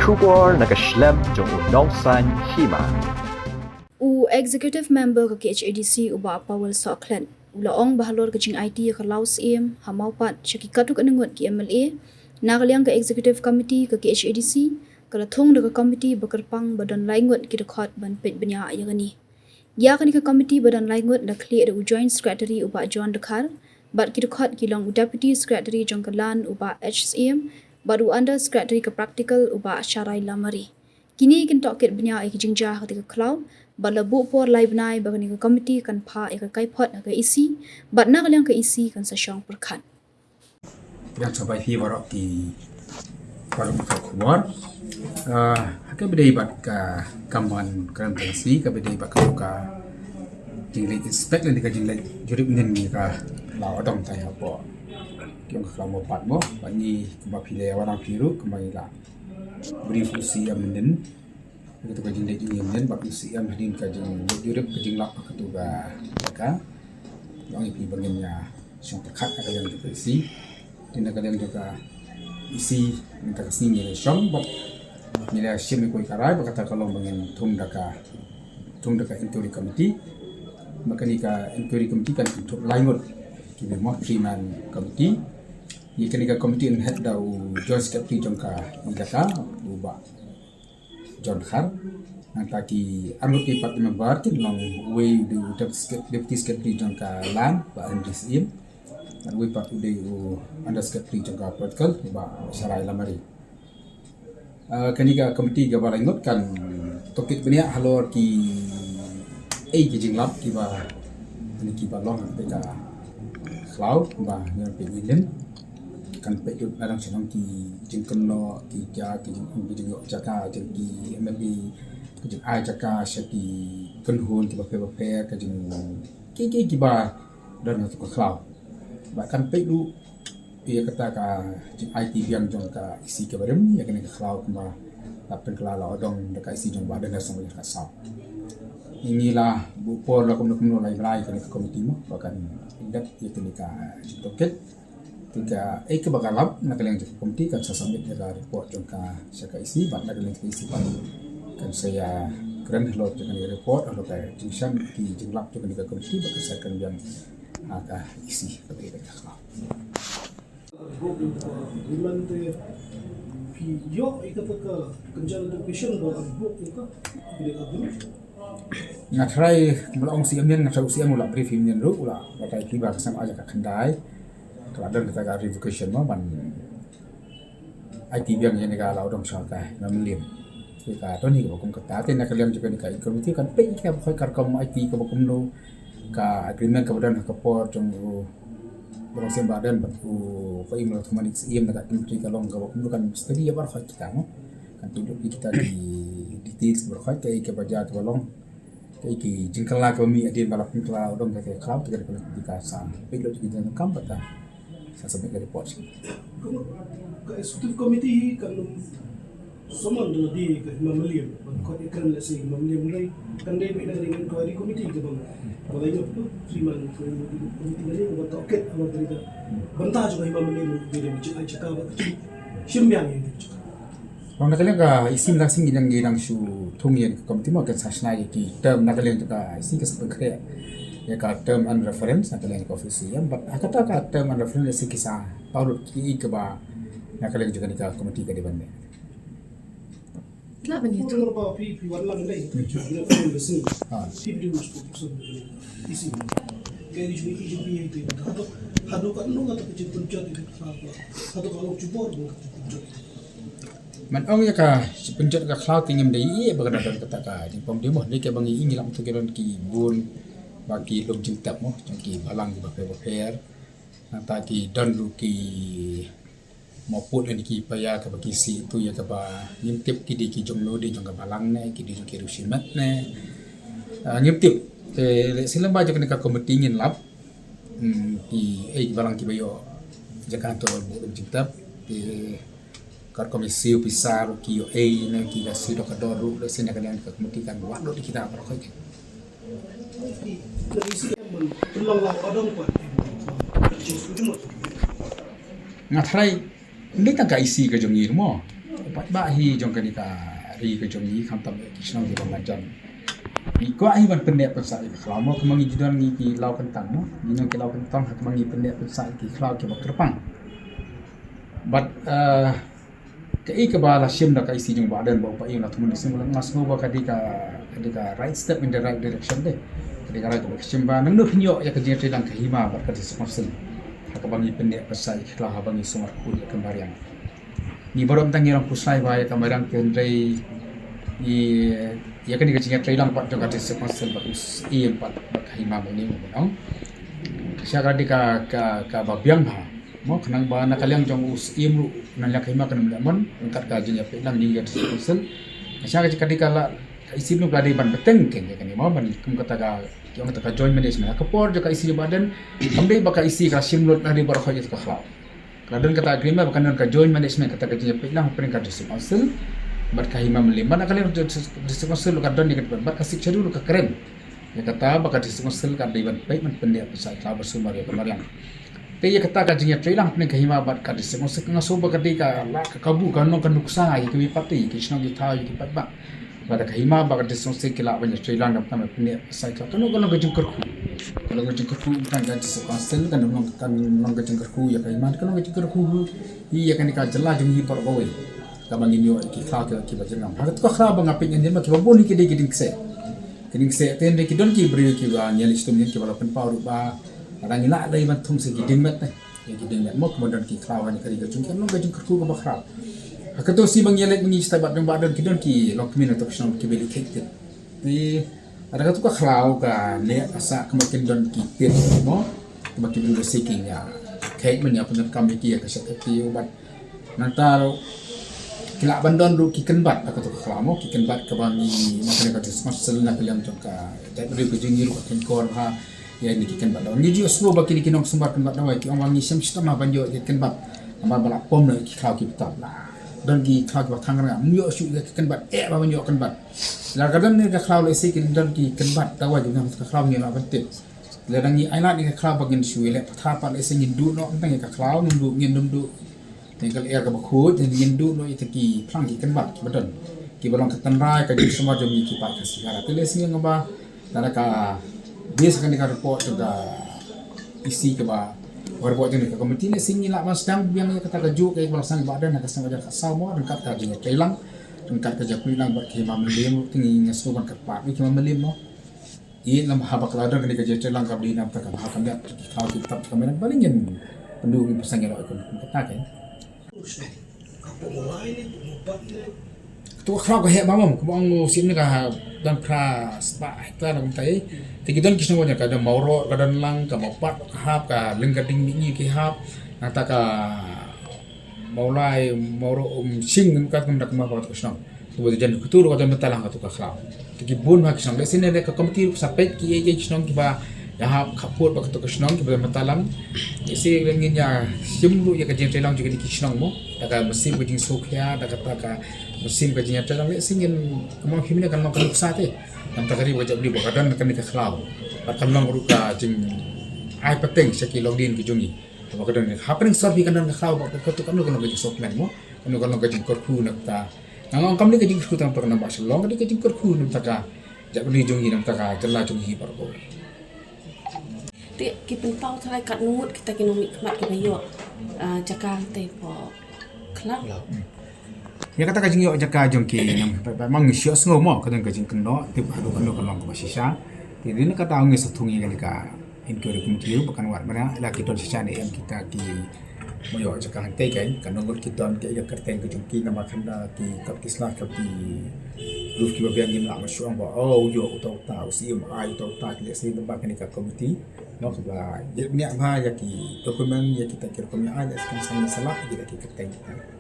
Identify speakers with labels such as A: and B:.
A: Shubor nakaslem jong unongsan hima.
B: Executive member ke KHADC uba Powell Sockland. Ulaong bahalor ke IT ke Laos im hamaupat syaki katuk anengut ki MLA. Nakaliang ke Executive Committee ke KHADC. Kalatung ke Committee bekerpang badan laingut ki dekat ban pet benya ayagani. Ya kan ke Committee badan laingut dah clear ada Joint Secretary uba John Dekar. Bat ki dekat ki long Deputy Secretary Jongkalan uba HCM. Baru Under Secretary ke Practical uba Syarai Lamari. Kini ikan tokit benya ai kijingjah ketika cloud. Bala bu por live nai bagani ke committee kan pa eka kaipot aga isi bat na kalyang ke isi kan sa syang perkhan
C: yang coba hi warok di warok ka kuwar ka bidai bat ka kamban kan pensi ka bidai bat ka jingle inspect dan ka jingle jurip nen ni ka la odong tai ha po kyong ka mo pat mo bani ka phile warang phiru ka mai la brief usi amnen itu ka jingle nen bat usi am hadin ka jing jurip ka jinglak ka tu ga ka yang ipi bagiannya syang perkhat ka yang tu isi tindak kalian juga isi minta kesini syang bak nilai syem ikut karai berkata kalau mengen tung daka inquiry committee maka nika inquiry committee kan untuk lainut kini mau freeman committee ia kan nika committee in head dau joint secretary jongka daka ubah John Khar nanti anggota parti member tin long way do deputy secretary jongka lan ba Andris Im dan we part today under secretary jongka protocol ba Syarai Lamari kanika komiti gabara ingot kan tokit benia halor ki kijing lab ki ba ni ki ba long pe ka cloud ba nyer pe willen kan pe jut barang senang ki jing kenno ki ja ki jing jaka jing ki MLB ki jing ai jaka syaki kenhun ki ba pe ka jing ki ba dan ka cloud bahkan pe du ia kata ka jing IT biang jong ka isi ke barem ya kena ka cloud ma tapen kelala odong dekat isi jong badan sama ka sa inilah bupor la kumno lai lai ka komiti mo bahkan ingat ia kena ka toket tiga ke bakalap nak yang komiti kan saya submit ada report jong ka syaka isi bat nak yang isi pan kan saya keren hello dengan report atau kayak jingsan di jinglap jong ka komiti bahkan saya kan yang agak isi berbeda cloud
D: Dimana video itu ke kerja untuk patient bawa book itu bila aku
C: ngatrai mula si amien ngatrai si amula briefing nyen ru ula batai tiba sama aja ka khandai keladan kita ka revocation mo ban IT biang yen ka laudong sarta nam lim ka to ni ko kum ka ta te na kaliam juga ni ka committee kan pe ka khoi kar kom IT ko kum no ka agreement ka badan ka por jong orang sem badan batu fa imla thumani iem na ka timti ka long ka kum kan study ya bar khoi kita mo kan tunjuk kita di details bar khoi kai ke bajat walong kai ki jingkala ko mi adin balap kala odong ka cloud ka ko di ka sa pilo di kita kam bata sa sabik ka report
D: ke executive committee kan someone di ke mamaliam ko ikan la si mamaliam dai kan dai na dengan ko di committee ke bang kalau itu freeman committee ni ko toket awak dari bantah juga mamaliam di dia cakap simbiang ini
C: Orang nakalian ka isim langsing ginang ginang su thungien komiti mo kan sasna ki term nakalian ka isi ka sepekre ya ka term and reference nakalian ka ofisi ya but kata ka term and reference si kisah paulus ki ke ba nakalian juga ni ka komiti ka di bande
E: Kenapa nih itu?
D: Kenapa pi warna ni? Dia pun bersih. Pi dia masuk isi. Kayak di sini itu. Hadu kan lu kata kecil pencet itu apa? Hadu kalau cubor pencet.
C: Man ong ya ka penjat ka cloud tingem dei ia bagada dan kata ka jing pom demo ni ke bangi ingi lam tu keron ki bun bagi lom jing tap mo jang ki balang ki baper nata ki don lu ki maupun ni ki paya ka bagi si tu ya ka ba nim tip ki di ki jong lo di jong ka balang ne ki di jong ki rusimat ne nim tip le silam ba jong ka komiti ngin lap ki balang ki bayo jakarta lom jing tap kar komisi pisar ki yo ne ki da sido ka doru le sene ka dan ka komiti kan wa do di kita apa koi
D: Dari isi yang belum lah odong kuat. Cuma
C: ngatrai ndai ta ka isi ka jong ir mo pat ba hi jong kani ka ri ke jong ni kham tam ki snong di bang jan ni ko ai ban pendek pasal ki khlau mo kemangi jidan ni ki lau kentang mo ni nang ki lau kentang ha kemangi pendek pasal ki khlau ki bak terpang but ke ik ba la sim da kai si jong ba dan ba pa yung na tumun sim lang mas ngo ba kadika right step in the right direction de kadika right direction ba nang no pinyo ya ke je lang ka hima ba ka dismafsil ha kemangi pendek pasal ki khlau ha bangi sumar ku ya kembarian ni barom tang yang puslai ba ya kembarian kendrai ni ya kan dikecingnya trailang pat jong kate sekonsel bagus pat hima ini mo siya ka ka babyang ba mo kanang ba nakaliang jong us ru nang hima kan lemon angkat ka jinya pelang ni kate sekonsel siya ka dikala isi no gladi ban beteng ken kan mo ban kum kata ka yung kata joint management ka por jo ka isi badan ambe baka isi ka simlot na di bar khoyet ka khla kadang kata agreement bakan ka joint management kata ka jinya pelang pren ka sekonsel bat kahima melim mana kali disengosel ka don dikat bat kasik ceru ka krem ya kata baka disengosel ka diban baik man pendia pasal ka bersumar ya kemarin te ya kata ka jinya trailang pen kahima bat ka disengosel ka ngaso baka ka la ka kabu ka no ka nuksa ya ki pati ki sno ki tha ki pat ba bada kahima baka disengosel ki la ban trailang ka tam pendia pasal ka no ka jengker khu kalau ka jengker khu kan ka disengosel kan no ka jengker khu ya kahima kan no ka jengker khu iya kan ka jela jung hi par bawe kamang inyo ki kha ki bajang hagat ko kha bang aping indin ma ki baboni ki de giding se ten de ki don ki bri ki ba nyal istum ki bala pen paru ba rang ila dai ban thum se giding met ne giding met mok modon ki kha wa ni kari ga chung ki no ga chung ku ga ba khra hakato si bang yelek ngi sta bat ba don ki don ki lok min to kshon ki beli kek ti ada ka tu ka khra ka ne asa kamakin don ki pet mo kamakin do seeking ya kek men ya pen kam ki ya ka sa ki bat nantaro kila bandon ru kiken bat aku tu kelamo kiken bat ke bangi makna ka dismasel na kalian jongka tak beri kejingir ko ken kor ha ya ni kiken bat ni jo semua baki ni kinong sumbar ken bat na ki wangi sem sistema banjo kiken bat amar bala pom na ki khaw ki top la don ki khaw ki thang ra myo su kiken bat ba banjo ken bat la kadam ni ka khaw le si kin don ki ken bat tawa jo ka khaw ni la batit le dangi aina ni ka khaw bagin su le patha pa le se ni du no tang ka khaw num du ngin num du tinggal air ke bakut dan yendu no itaki plang ki kenbat ki badan ki balong ketanrai ka jing semua jom ki pak kasihara tele sing ngaba tara ka biasa kan ka report juga isi ke ba report jeng ka komiti ne sing ila mas dang biang kata ka ju ka balang sang badan ka sang ajar ka salmo dan kat ka jing kelang dan kat ka jakui lang bat ki mamlim tingi ngasu ban ka pak ki mamlim no i lam habak ladan ka je kelang ka bli nam ta ka ha kan dak ki kau ki tap ka men balingen pendu ki pasang elo ikon kata kan
D: Kapok mulai ni, mubat ni.
C: Tu kau kau hek mamam, kau ang sim ni kah dan pra spa kita nak mintai. Tapi dan kisah banyak kadang mauro, kadang lang, kah mapat, hap, kah lenggading ni ki hap, nata kah maulai mauro sing kan kau nak mapat kisah. Tu boleh jadi kutur kadang mentalang kau tu kah kau. Tapi bun mak kisah. Lepas ni ada komiti sampai ki kisah kita ya hap kapur bakal tu kisah kita boleh mentalang. Isi lengin ya simlu ya kajian telang juga di kisah mo. Daga mesin kajing sokya, daga taka mesin kajing telang le singin kemang himina kan makan sate. Nam takari wajib beli bakadan kan nikah klau. Bakal lang ruka jing ai peteng seki login kijungi. Bakadan happening sorbi kan dan klau bakal tu kan kan kajing sokmen mo. Kan kajing korku nak ta. Nang kam ni kajing skutang pernah bahasa long kan kajing korku nam taka. Jak beli jungi nam taka jela jungi barko.
E: Ti kipentau thalai kat numut kita kinomik mat ke bayo jakang te po kelak
C: ya kata kajing yo jaka jongki nam mang sio sngo mo kadang kajing keno tip hadu keno kalong ko sisa ti din kata ngi satungi kali ka inkuri kumtiu bukan war mana la kiton sisa ne em kita ki mo yo jaka te kan kanong kiton ke ya kerteng ke jongki nama khanda ki kap kisla kap ki ruf ki babian nim la masyu ba oh yo utau ta usi ai utau ta ki se ba kan ka komiti no ba ni apa ya ki dokumen ya kita kira komiti aja sekarang salah kita ki kerteng kita